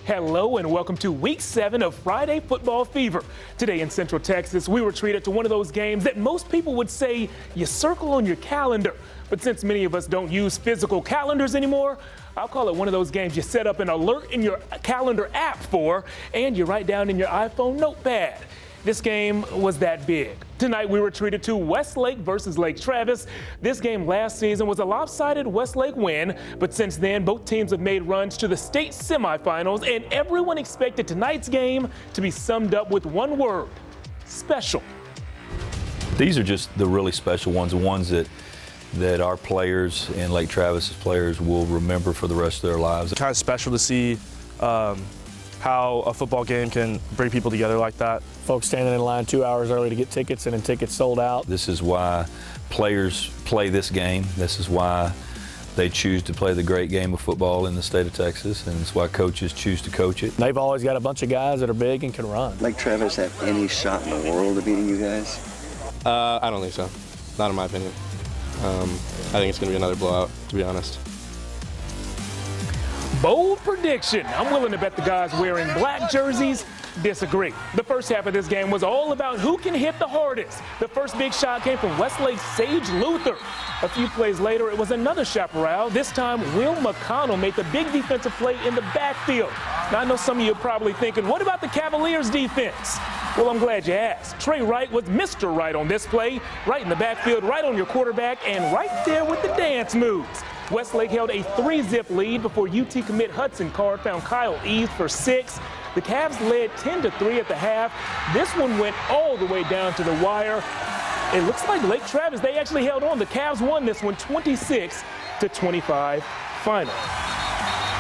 Hello and welcome to Week 7 of Friday Football Fever. Today in Central Texas, we were treated to one of those games that most people would say you circle on your calendar. But since many of us don't use physical calendars anymore, I'll call it one of those games you set up an alert in your calendar app for and you write down in your iPhone notepad. This game was that big. Tonight we were treated to Westlake versus Lake Travis. This game last season was a lopsided Westlake win, but since then both teams have made runs to the state semifinals, and everyone expected tonight's game to be summed up with one word: special. These are just the really special ones, the ones that our players and Lake Travis's players will remember for the rest of their lives. It's kind of special to see how a football game can bring people together like that. Folks standing in line 2 hours early to get tickets, and then tickets sold out. This is why players play this game. This is why they choose to play the great game of football in the state of Texas, and it's why coaches choose to coach it. They've always got a bunch of guys that are big and can run. Lake Travis have any shot in the world of beating you guys? I don't think so. Not in my opinion. I think it's going to be another blowout, to be honest. Bold prediction. I'm willing to bet the guys wearing black jerseys disagree. The first half of this game was all about who can hit the hardest. The first big shot came from Westlake's Sage Luther. A few plays later, it was another chaparral. This time, Will McConnell made the big defensive play in the backfield. Now, I know some of you are probably thinking, what about the Cavaliers' defense? Well, I'm glad you asked. Trey Wright was Mr. Right on this play, right in the backfield, right on your quarterback, and right there with the dance moves. Westlake held a 3-zip lead before UT commit Hudson Card found Kyle Eves for 6. The Cavs led 10-3 at the half. This one went all the way down to the wire. It looks like Lake Travis, they actually held on. The Cavs won this one 26-25 final.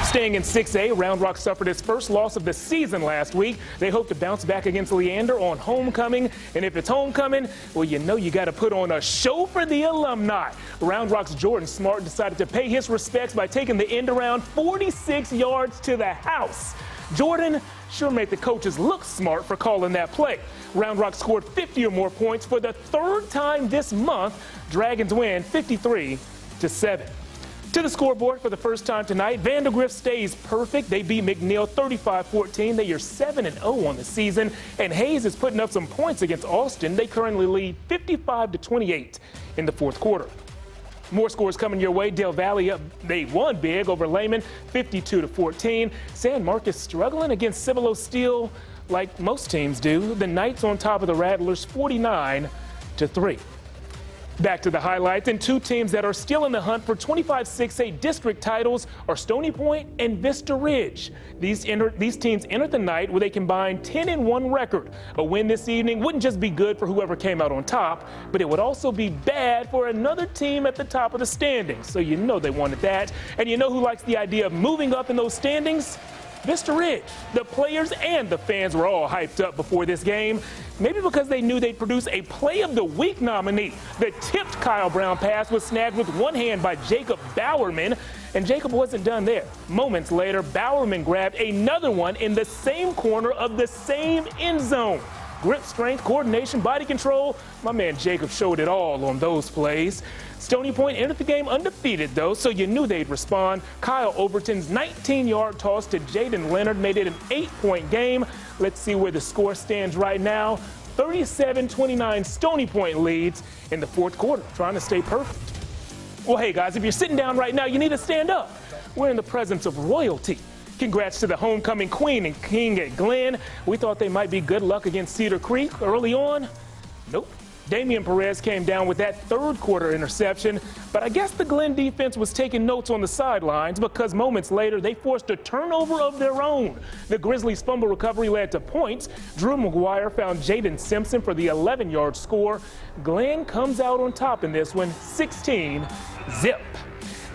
Staying in 6A, Round Rock suffered its first loss of the season last week. They hope to bounce back against Leander on homecoming. And if it's homecoming, well, you know you got to put on a show for the alumni. Round Rock's Jordan Smart decided to pay his respects by taking the end around 46 yards to the house. Jordan sure made the coaches look smart for calling that play. Round Rock scored 50 or more points for the third time this month. Dragons win 53-7. To the scoreboard for the first time tonight, Vandergrift stays perfect. They beat McNeil 35-14. They are 7-0 on the season. And Hayes is putting up some points against Austin. They currently lead 55-28 in the fourth quarter. More scores coming your way. Del Valle up. They won big over Lehman, 52-14. San Marcos struggling against Cibolo Steel like most teams do. The Knights on top of the Rattlers, 49-3. Back to the highlights, and two teams that are still in the hunt for 25 6A district titles are Stony Point and Vista Ridge. These teams entered the night with a combined 10-1 record. A win this evening wouldn't just be good for whoever came out on top, but it would also be bad for another team at the top of the standings. So you know they wanted that. And you know who likes the idea of moving up in those standings? Vista Ridge. The players and the fans were all hyped up before this game, maybe because they knew they'd produce a Play of the Week nominee. The tipped Kyle Brown pass was snagged with one hand by Jacob Bowerman, and Jacob wasn't done there. Moments later, Bowerman grabbed another one in the same corner of the same end zone. Grip strength, coordination, body control. My man Jacob showed it all on those plays. Stony Point entered the game undefeated, though, so you knew they'd respond. Kyle Overton's 19-yard toss to Jaden Leonard made it an 8-point game. Let's see where the score stands right now. 37-29 Stony Point leads in the fourth quarter, trying to stay perfect. Well, hey, guys, if you're sitting down right now, you need to stand up. We're in the presence of royalty. Congrats to the homecoming queen and king at Glenn. We thought they might be good luck against Cedar Creek early on. Nope. Damian Perez came down with that third quarter interception, but I guess the Glenn defense was taking notes on the sidelines because moments later they forced a turnover of their own. The Grizzlies' fumble recovery led to points. Drew McGuire found Jaden Simpson for the 11-yard score. Glenn comes out on top in this one, 16-zip.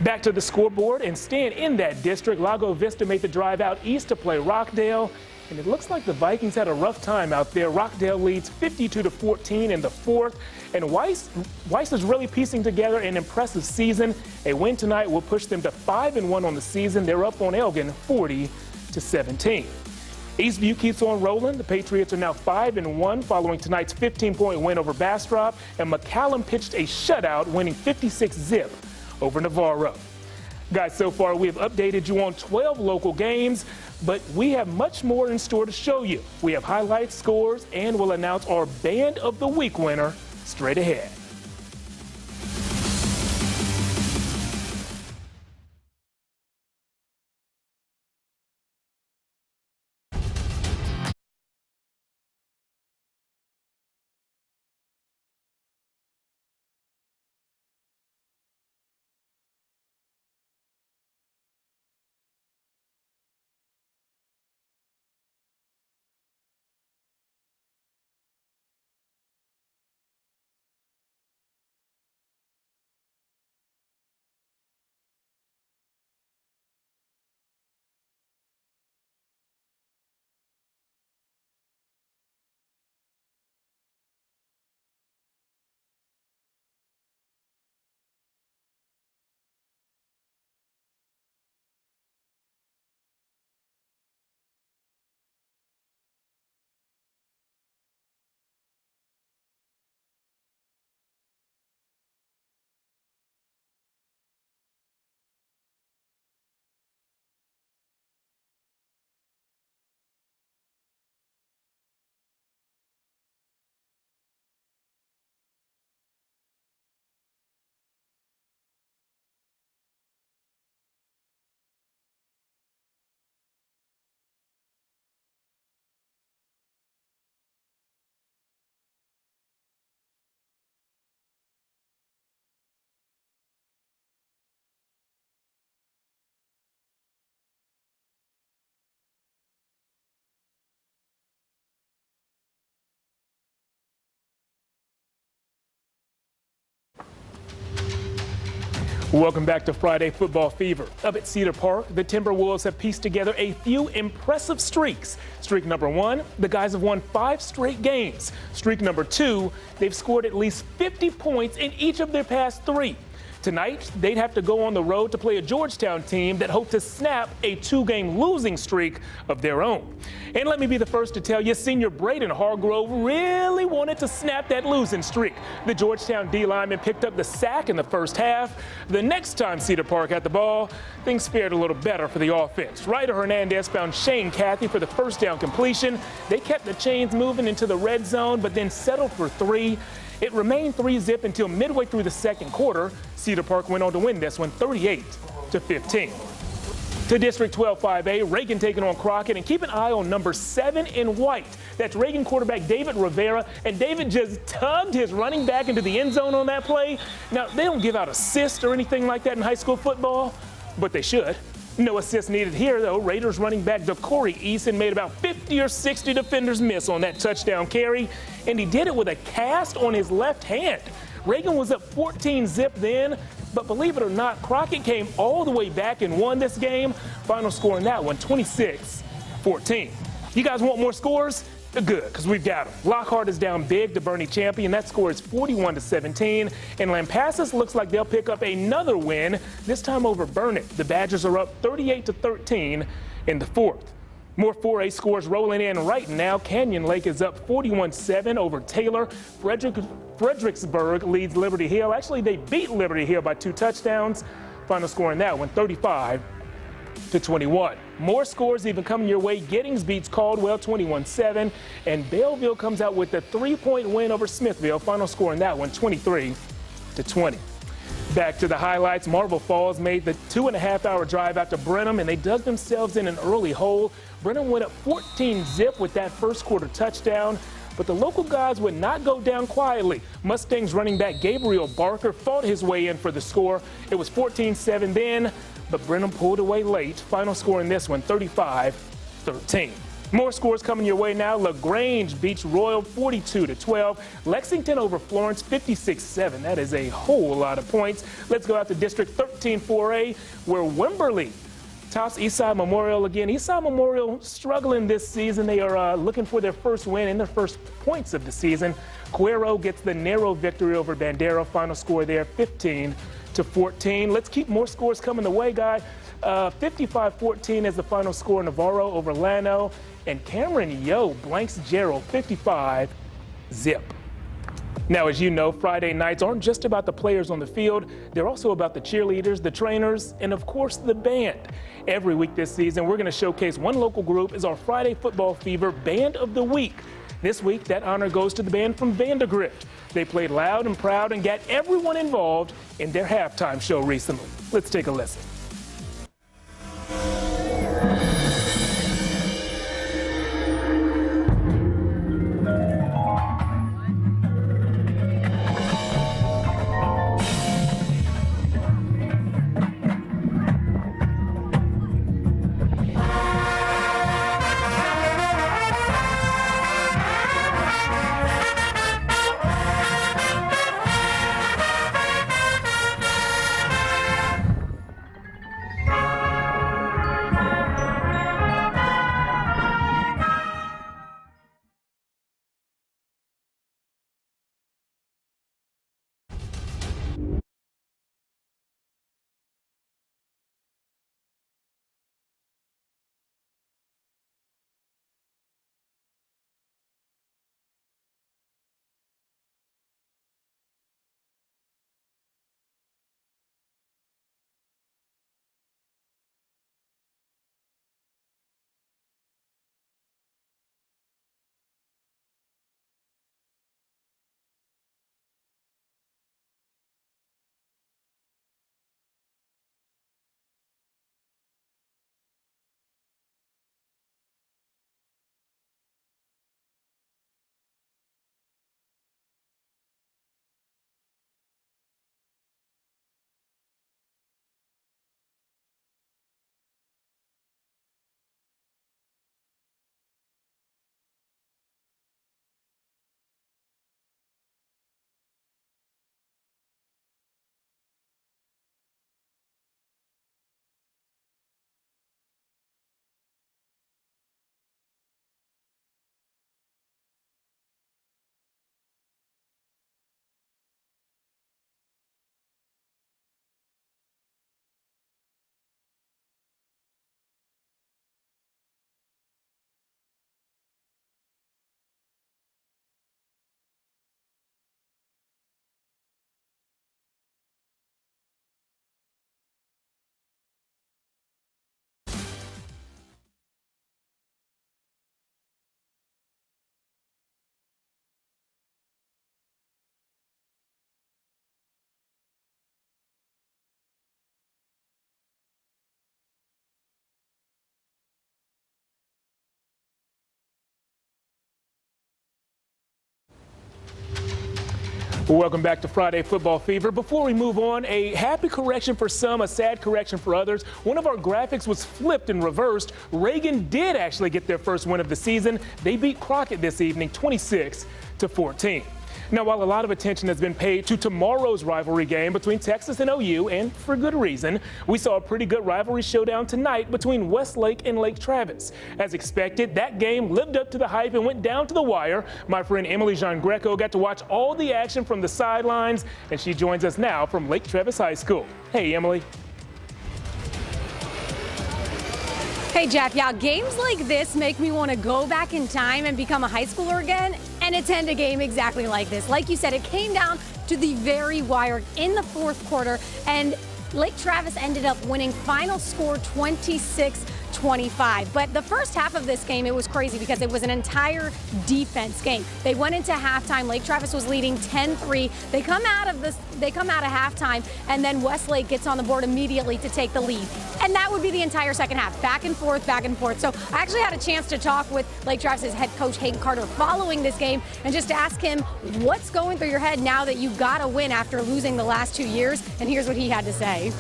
Back to the scoreboard and staying in that district, Lago Vista made the drive out east to play Rockdale. And it looks like the Vikings had a rough time out there. Rockdale leads 52-14 in the fourth. And Weiss is really piecing together an impressive season. A win tonight will push them to 5-1 on the season. They're up on Elgin 40-17. Eastview keeps on rolling. The Patriots are now 5-1 following tonight's 15-point win over Bastrop. And McCallum pitched a shutout, winning 56-zip over Navarro. Guys, so far we have updated you on 12 local games, but we have much more in store to show you. We have highlights, scores, and we'll announce our Band of the Week winner straight ahead. Welcome back to Friday Football Fever. Up at Cedar Park, the Timberwolves have pieced together a few impressive streaks. Streak number 1, the guys have won 5 straight games. Streak number 2, they've scored at least 50 points in each of their past 3. Tonight, they'd have to go on the road to play a Georgetown team that hoped to snap a 2-game losing streak of their own. And let me be the first to tell you, senior Braden Hargrove really wanted to snap that losing streak. The Georgetown D lineman picked up the sack in the first half. The next time Cedar Park had the ball, things fared a little better for the offense. Ryder Hernandez found Shane Cathy for the first down completion. They kept the chains moving into the red zone, but then settled for 3. It remained 3-zip until midway through the second quarter. Cedar Park went on to win this one 38-15. To District 12 5A, Reagan taking on Crockett, and keep an eye on number 7 in white. That's Reagan quarterback David Rivera, and David just tugged his running back into the end zone on that play. Now, they don't give out assists or anything like that in high school football, but they should. No assist needed here, though. Raiders running back DeCorey Eason made about 50 or 60 defenders miss on that touchdown carry, and he did it with a cast on his left hand. Reagan was up 14-zip then, but believe it or not, Crockett came all the way back and won this game. Final score in that one, 26-14. You guys want more scores? Good, because we've got them. Lockhart is down big to Bernie Champion. That score is 41-17. And Lampasas looks like they'll pick up another win, this time over Burnett. The Badgers are up 38-13 in the 4th. More 4A scores rolling in right now. Canyon Lake is up 41-7 over Taylor. Fredericksburg leads Liberty Hill. Actually, they beat Liberty Hill by 2 touchdowns. Final score in that one, 35-21. More scores even coming your way. Giddings beats Caldwell 21-7, and Belleville comes out with a 3-point win over Smithville. Final score in that one, 23-20. Back to the highlights. Marble Falls made the 2.5-hour drive out to Brenham, and they dug themselves in an early hole. Brenham went up 14-zip with that first quarter touchdown, but the local guys would not go down quietly. Mustangs running back Gabriel Barker fought his way in for the score. It was 14-7 then, but Brenham pulled away late. Final score in this one, 35-13. More scores coming your way now. LaGrange beats Royal 42-12. Lexington over Florence 56-7. That is a whole lot of points. Let's go out to District 13 4A, where Wimberley tops Eastside Memorial again. Eastside Memorial struggling this season. They are looking for their first win and their first points of the season. Cuero gets the narrow victory over Bandera. Final score there, 15-14. Let's keep more scores coming the way, guys. 55-14 is the final score. Navarro over Llano, and Cameron Yo blanks Gerald 55-zip. Now, as you know, Friday nights aren't just about the players on the field. They're also about the cheerleaders, the trainers, and of course, the band. Every week this season, we're going to showcase one local group as our Friday Football Fever Band of the Week. This week, that honor goes to the band from Vandergrift. They played loud and proud and got everyone involved in their halftime show recently. Let's take a listen. Welcome back to Friday Football Fever. Before we move on, a happy correction for some, a sad correction for others. One of our graphics was flipped and reversed. Reagan did actually get their first win of the season. They beat Crockett this evening, 26-14. Now, while a lot of attention has been paid to tomorrow's rivalry game between Texas and OU, and for good reason, we saw a pretty good rivalry showdown tonight between Westlake and Lake Travis. As expected, that game lived up to the hype and went down to the wire. My friend Emily Giangreco got to watch all the action from the sidelines, and she joins us now from Lake Travis High School. Hey, Emily. Hey, Jeff, yeah, games like this make me want to go back in time and become a high schooler again and attend a game exactly like this. Like you said, it came down to the very wire in the fourth quarter, and Lake Travis ended up winning final score 26-25. But the first half of this game, it was crazy because it was an entire defense game. They went into halftime. Lake Travis was leading 10-3. They come out of halftime, and then Westlake gets on the board immediately to take the lead. And that would be the entire second half, back and forth, back and forth. So I actually had a chance to talk with Lake Travis's head coach, Hayden Carter, following this game, and just to ask him what's going through your head now that you got a win after losing the last 2 years. And here's what he had to say.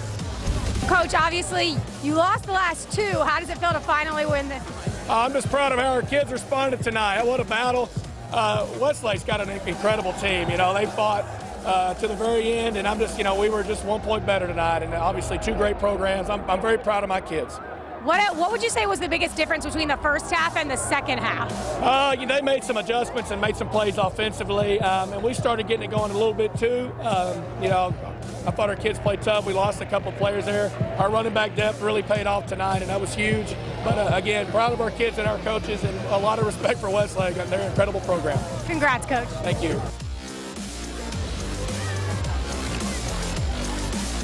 Coach, obviously, you lost the last two. How does it feel to finally win this? I'm just proud of how our kids responded tonight. What a battle. Westlake's got an incredible team. You know, they fought to the very end, and we were just 1 point better tonight, and obviously two great programs. I'm very proud of my kids. What would you say was the biggest difference between the first half and the second half? They made some adjustments and made some plays offensively, and we started getting it going a little bit too. I thought our kids played tough. We lost a couple players there. Our running back depth really paid off tonight, and that was huge. But again, proud of our kids and our coaches, and a lot of respect for Westlake. They're an incredible program. Congrats, Coach. Thank you.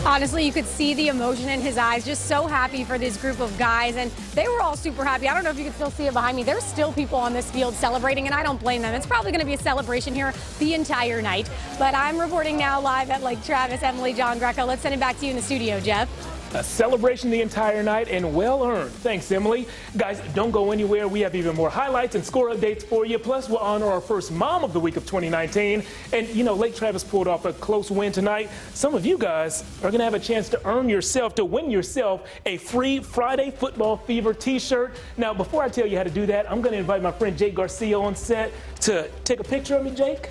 Honestly, you could see the emotion in his eyes, just so happy for this group of guys, and they were all super happy. I don't know if you can still see it behind me. There's still people on this field celebrating, and I don't blame them. It's probably going to be a celebration here the entire night. But I'm reporting now live at Lake Travis. Emily Giangreco, let's send it back to you in the studio, Jeff. A celebration the entire night and well earned. Thanks, Emily. Guys, don't go anywhere. We have even more highlights and score updates for you. Plus, we'll honor our first Mom of the Week of 2019. And, you know, Lake Travis pulled off a close win tonight. Some of you guys are going to have a chance to win yourself a free Friday Football Fever t-shirt. Now, before I tell you how to do that, I'm going to invite my friend Jake Garcia on set to take a picture of me, Jake.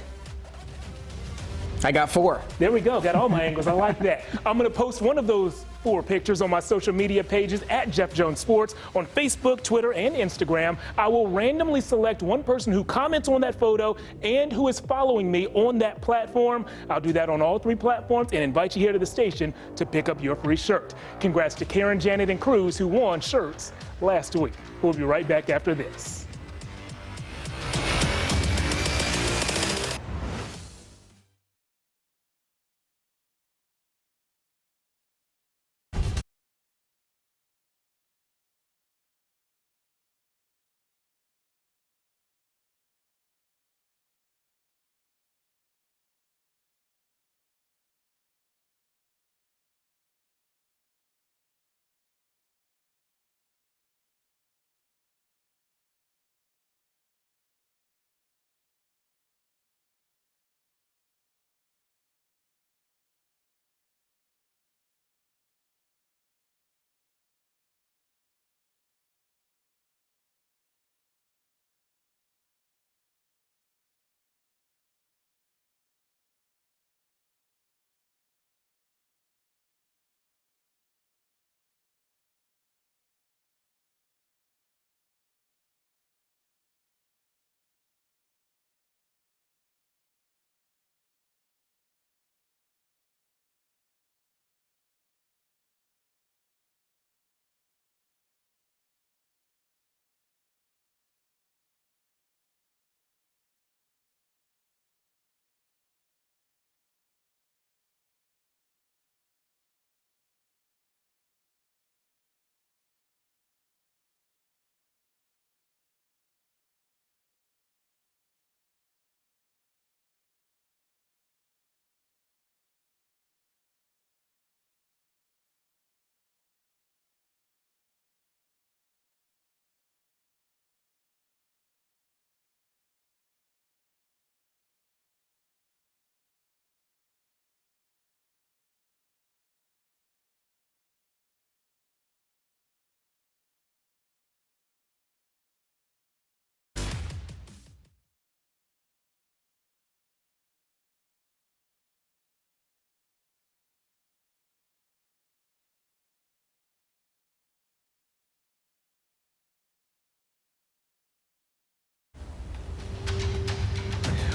I got 4. There we go. Got all my angles. I like that. I'm going to post one of those 4 pictures on my social media pages at Jeff Jones Sports on Facebook, Twitter, and Instagram. I will randomly select one person who comments on that photo and who is following me on that platform. I'll do that on all 3 platforms and invite you here to the station to pick up your free shirt. Congrats to Karen, Janet, and Cruz who won shirts last week. We'll be right back after this.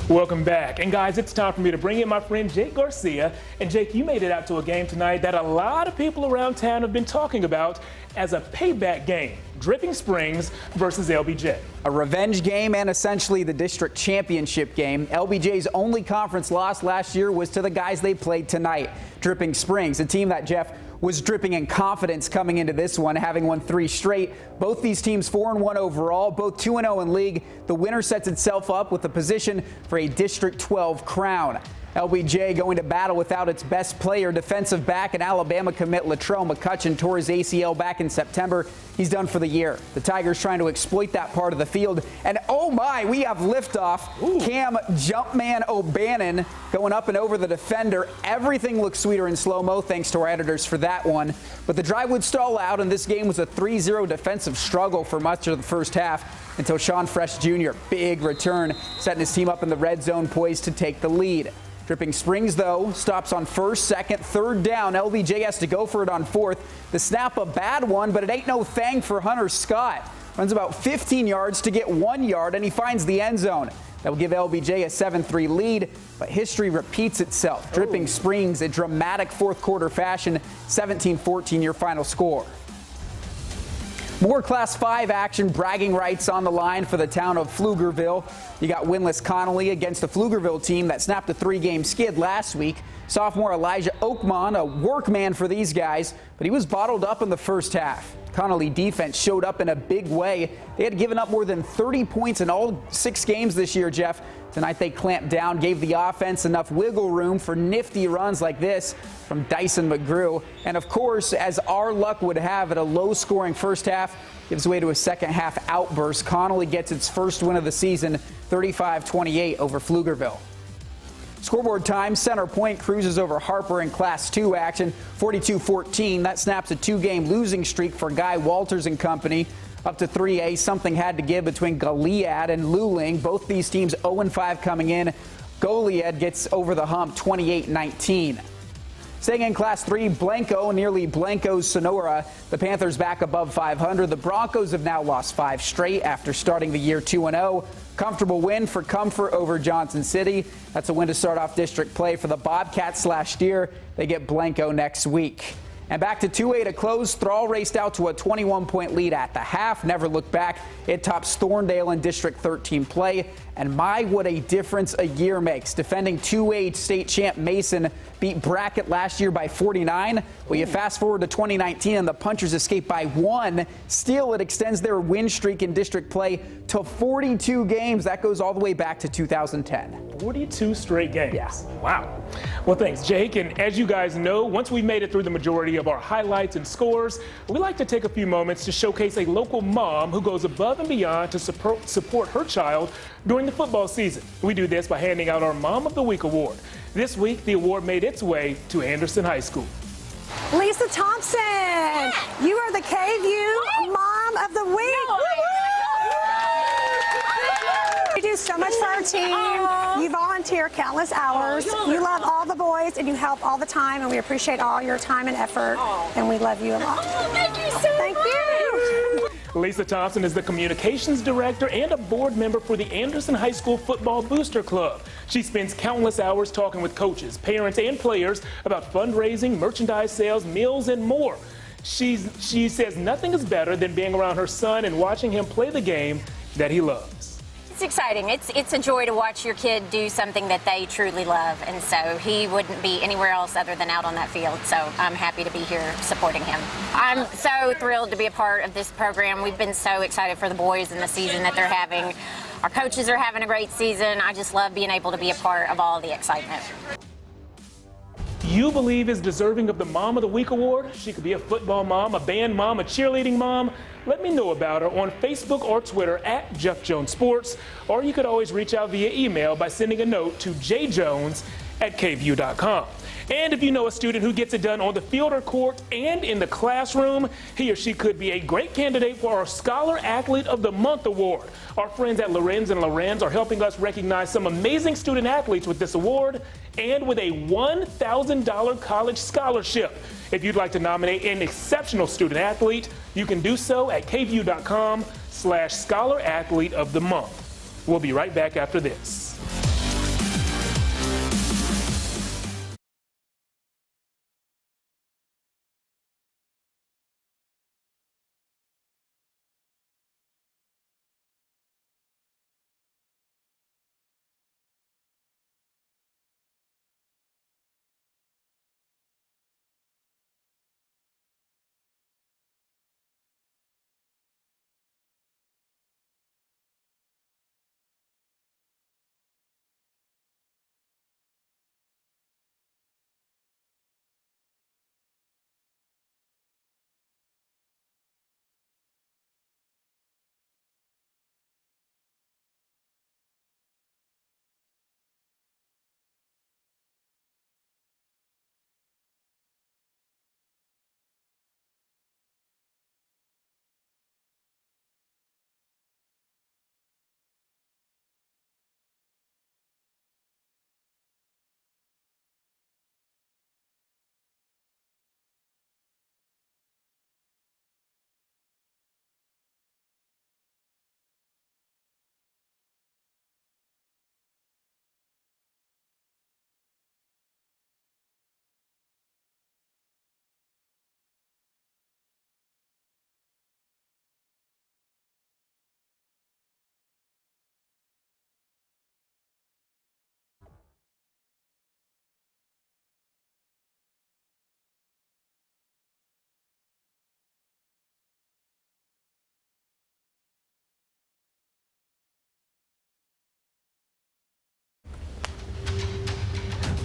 Welcome back. And guys, it's time for me to bring in my friend Jake Garcia. And Jake, you made it out to a game tonight that a lot of people around town have been talking about as a payback game. Dripping Springs versus LBJ. A revenge game and essentially the district championship game. LBJ's only conference loss last year was to the guys they played tonight, Dripping Springs, a team that, Jeff, was dripping in confidence coming into this one, having won 3 straight. Both these teams 4-1 overall, both 2-0 in league. The winner sets itself up with a position for a District 12 crown. LBJ going to battle without its best player, defensive back and Alabama commit Latrell McCutcheon tore his ACL back in September. He's done for the year. The Tigers trying to exploit that part of the field. And oh my, we have liftoff. Ooh. Cam Jumpman O'Bannon going up and over the defender. Everything looks sweeter in slow-mo, thanks to our editors for that one. But the drive would stall out, and this game was a 3-0 defensive struggle for much of the first half until Sean Fresh Jr., big return, setting his team up in the red zone, poised to take the lead. Dripping Springs, though, stops on 1st, 2nd, 3rd down. LBJ has to go for it on 4th. The snap a bad one, but it ain't no thing for Hunter Scott. Runs about 15 yards to get 1 yard, and he finds the end zone. That will give LBJ a 7-3 lead, but history repeats itself. Dripping Springs, a dramatic 4th quarter fashion, 17-14 your final score. More Class 5 action, bragging rights on the line for the town of Pflugerville. You got winless Connolly against the Pflugerville team that snapped a 3-game skid last week. Sophomore Elijah Oakmon, a workman for these guys, but he was bottled up in the first half. Connolly defense showed up in a big way. They had given up more than 30 points in all 6 games this year, Jeff. Tonight they clamped down, gave the offense enough wiggle room for nifty runs like this from Dyson McGrew. And of course, as our luck would have it, a low-scoring first half gives way to a second-half outburst. Connolly gets its first win of the season, 35-28 over Pflugerville. Scoreboard time, Center Point cruises over Harper in Class 2 action, 42-14. That snaps a 2-game losing streak for Guy Walters and company. Up to 3A, something had to give between Goliad and Luling. Both these teams 0-5 coming in. Goliad gets over the hump 28-19. Staying in Class 3, Blanco, nearly Blanco's Sonora. The Panthers back above 500. The Broncos have now lost 5 straight after starting the year 2-0. Comfortable win for Comfort over Johnson City. That's a win to start off district play for the Bobcats/Steer. They get Blanco next week. And back to 2A to close. Thrall raced out to a 21-point lead at the half. Never looked back. It tops Thorndale in District 13 play. And my, what a difference a year makes. Defending 2A state champ Mason beat Brackett last year by 49. Well, you fast forward to 2019 and the Punchers escape by 1. Still, it extends their win streak in district play to 42 games. That goes all the way back to 2010. 42 straight games. Yeah. Wow. Well, thanks, Jake. And as you guys know, once we've made it through the majority of our highlights and scores, we like to take a few moments to showcase a local mom who goes above and beyond to support her child during the football season. We do this by handing out our Mom of the Week award. This week, the award made its way to Anderson High School. Lisa Thompson, you are the KVUE Mom of the Week. You do so much for our team. You volunteer countless hours. You love all the boys and you help all the time, and we appreciate all your time and effort, and we love you a lot. Thank you so much. Lisa Thompson is the communications director and a board member for the Anderson High School Football Booster Club. She spends countless hours talking with coaches, parents, and players about fundraising, merchandise sales, meals, and more. She says nothing is better than being around her son and watching him play the game that he loves. It's exciting. It's a joy to watch your kid do something that they truly love, and so he wouldn't be anywhere else other than out on that field. So I'm happy to be here supporting him. I'm so thrilled to be a part of this program. We've been so excited for the boys and the season that they're having. Our coaches are having a great season. I just love being able to be a part of all the excitement. You believe is deserving of the Mom of the Week award? She could be a football mom, a band mom, a cheerleading mom. Let me know about her on Facebook or Twitter at Jeff Jones Sports, or you could always reach out via email by sending a note to jjones@kvue.com. And if you know a student who gets it done on the field or court and in the classroom, he or she could be a great candidate for our Scholar Athlete of the Month award. Our friends at Lorenz and Lorenz are helping us recognize some amazing student athletes with this award and with a $1,000 college scholarship. If you'd like to nominate an exceptional student athlete, you can do so at kvu.com/Scholar Athlete of the Month. We'll be right back after this.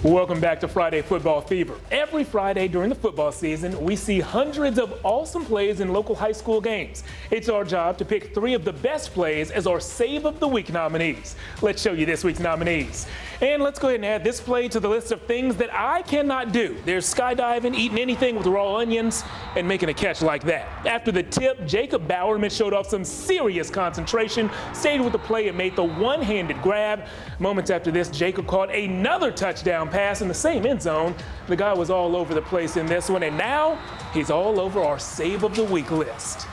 Welcome back to Friday Football Fever. Every Friday during the football season, we see hundreds of awesome plays in local high school games. It's our job to pick 3 of the best plays as our Save of the Week nominees. Let's show you this week's nominees. And let's go ahead and add this play to the list of things that I cannot do. There's skydiving, eating anything with raw onions, and making a catch like that. After the tip, Jacob Bowerman showed off some serious concentration, stayed with the play and made the one-handed grab. Moments after this, Jacob caught another touchdown pass in the same end zone. The guy was all over the place in this one, and now he's all over our Save of the Week list.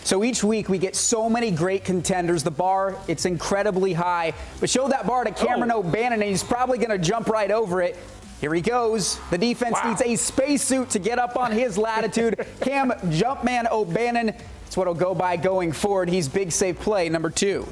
So each week we get so many great contenders. The bar, it's incredibly high. But show that bar to Cameron O'Bannon, and he's probably going to jump right over it. Here he goes. The defense needs a spacesuit to get up on his latitude. Cam Jumpman O'Bannon, that's what he'll go by going forward. He's big save play number 2.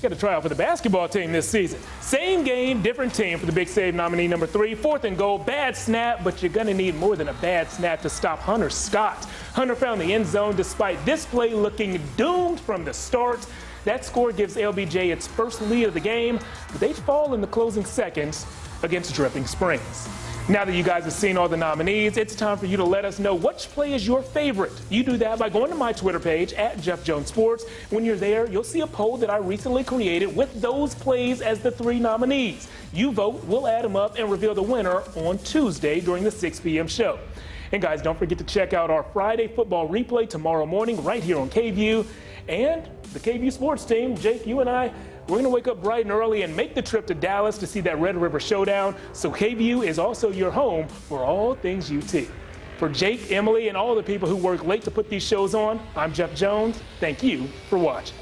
Got to try out for the basketball team this season. Same game, different team for the big save nominee number 3. 4th and goal, bad snap, but you're going to need more than a bad snap to stop Hunter Scott. Hunter found the end zone despite this play looking doomed from the start. That score gives LBJ its first lead of the game, but they fall in the closing seconds against Dripping Springs. Now that you guys have seen all the nominees, it's time for you to let us know which play is your favorite. You do that by going to my Twitter page at Jeff Jones Sports. When you're there, you'll see a poll that I recently created with those plays as the 3 nominees. You vote, we'll add them up and reveal the winner on Tuesday during the 6 p.m. show. And guys, don't forget to check out our Friday football replay tomorrow morning right here on KVUE. And the KVUE sports team, Jake, you and I, we're going to wake up bright and early and make the trip to Dallas to see that Red River Showdown. So KVUE is also your home for all things UT. For Jake, Emily, and all the people who work late to put these shows on, I'm Jeff Jones. Thank you for watching.